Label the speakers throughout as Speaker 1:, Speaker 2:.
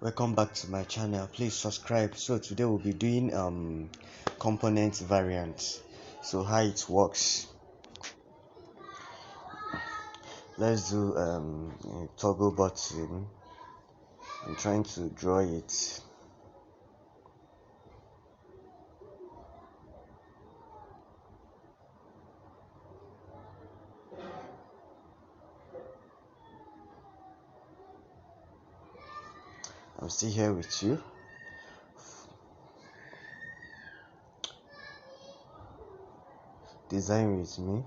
Speaker 1: Welcome back to my channel. Please subscribe. So today we'll be doing component variants. So how it works. Let's do a toggle button. I'm trying to draw it. I'm still here with you. Design with me.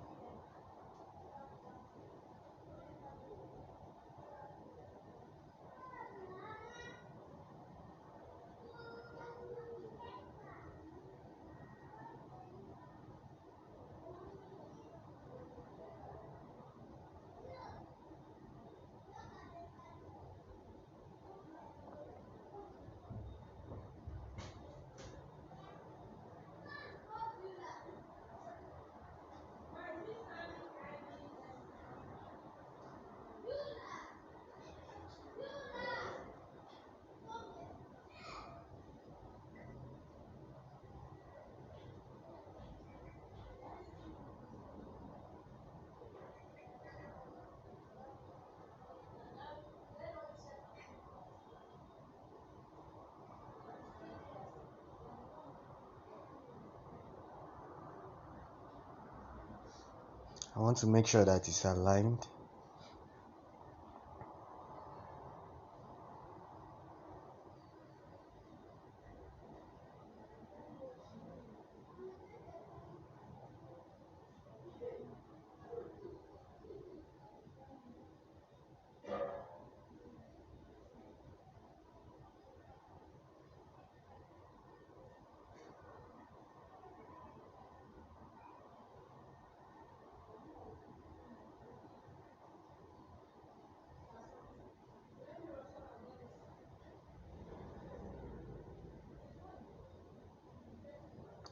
Speaker 1: I want to make sure that it's aligned.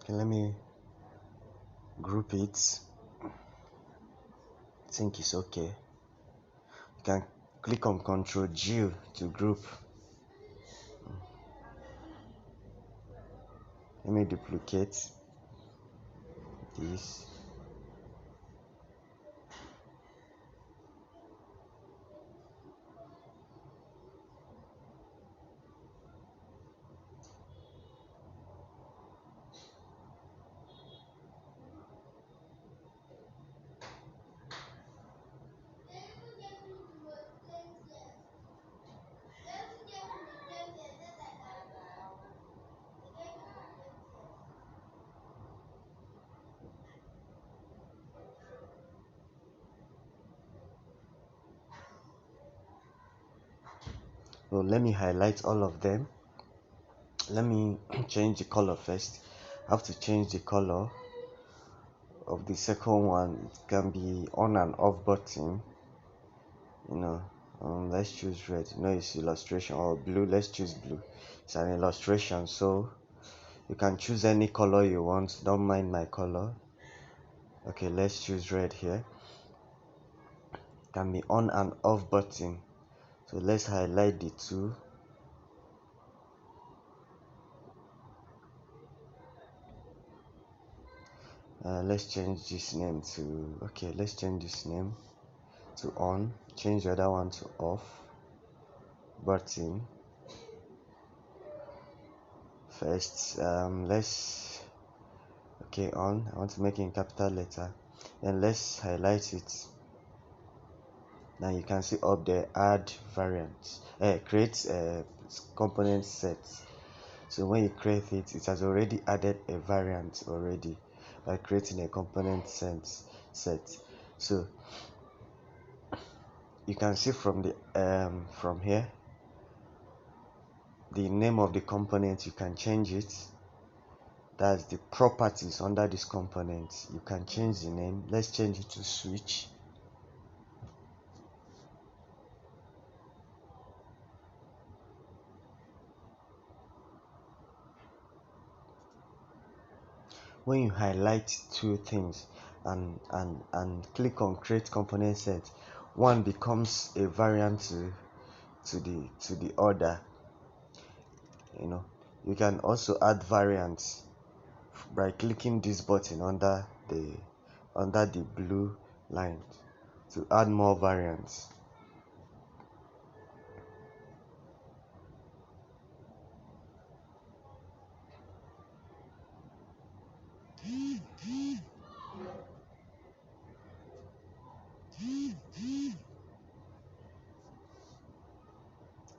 Speaker 1: Okay, let me group it. I think it's okay. You can click on Ctrl G to group. Let me duplicate this. So let me highlight all of them. Let me change the color first. I have to change the color of the second one. It can be on and off button. Let's choose red. It's illustration, or blue. Let's choose blue. It's an illustration, so you can choose any color you want. Don't mind my color. Okay, let's choose red here. It can be on and off button. So let's highlight the two. Let's change this name to let's change this name to on, change the other one to off button. First let's on. I want to make it in capital letter, then let's highlight it. Now you can see up there, add variants, create a component set. So when you create it, it has already added a variant already by creating a component set. So you can see from the from here, the name of the component, you can change it. That's the properties under this component. You can change the name. Let's change it to switch. When you highlight two things and click on create component set, one becomes a variant to the other. You can also add variants by clicking this button under the blue line to add more variants.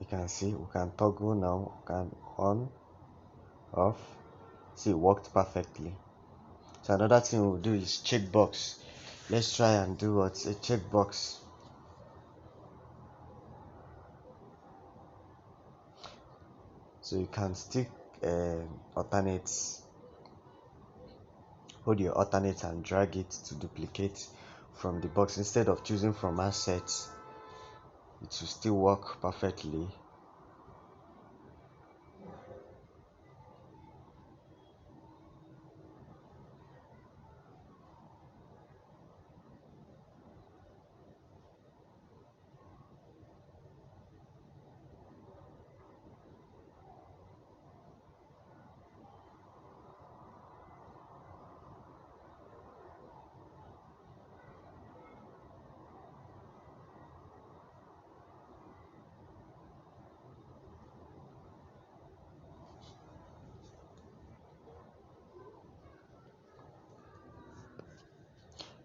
Speaker 1: You can see we can toggle now, can on, off. See, it worked perfectly. So another thing we'll do is checkbox. Let's try and do what's a checkbox. So you can stick alternates. Hold your alternate and drag it to duplicate from the box. Instead of choosing from assets, it will still work perfectly.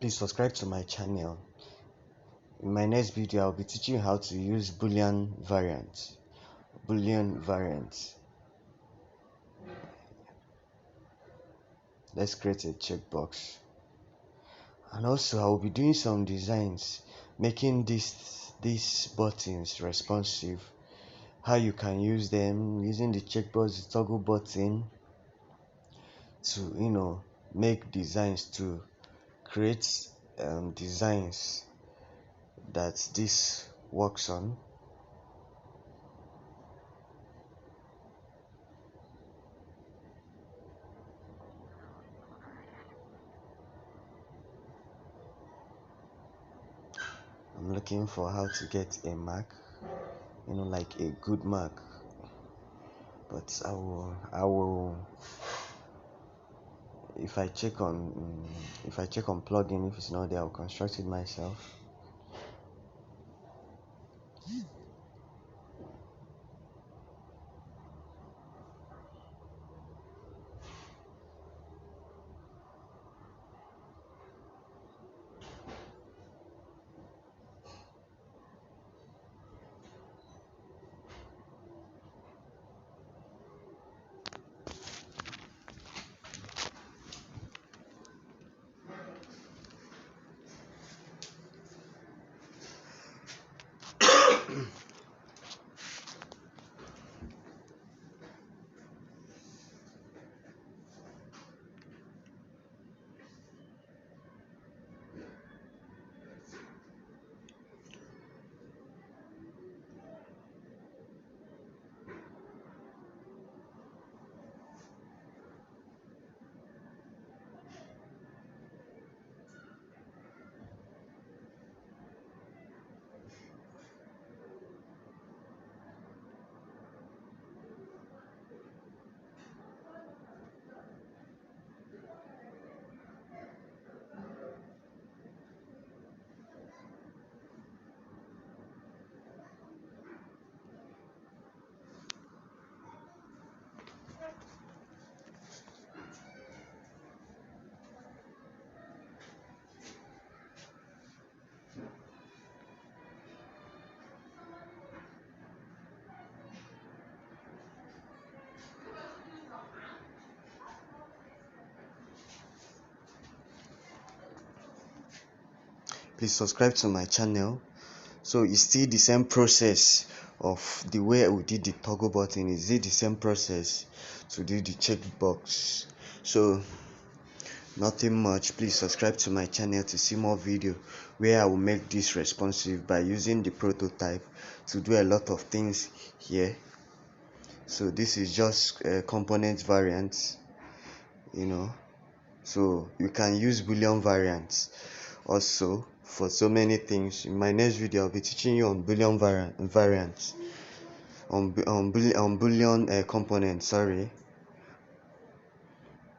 Speaker 1: Please subscribe to my channel. In my next video, I'll be teaching you how to use Boolean variants. Let's create a checkbox. And also, I will be doing some designs, making these buttons responsive. How you can use them using the checkbox, the toggle button to make designs, to create designs that this works on. I'm looking for how to get a mark, like a good mark, but I will if I check on plugin, if it's not there, I'll construct it myself. Please subscribe to my channel. So it's still the same process of the way we did the toggle button. Is it the same process to do the checkbox? So nothing much. Please subscribe to my channel to see more video where I will make this responsive by using the prototype to do a lot of things here. So this is just component variants, so you can use Boolean variants also for so many things. In my next video, I'll be teaching you on Boolean variants. boolean component, sorry.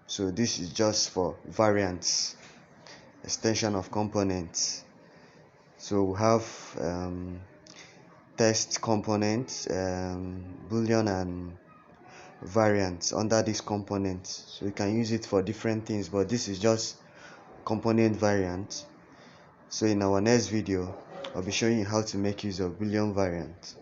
Speaker 1: So this is just for variants, extension of components. So we have text components, boolean and variants under this component. So you can use it for different things, but this is just component variant. So in our next video, I'll be showing you how to make use of boolean variant.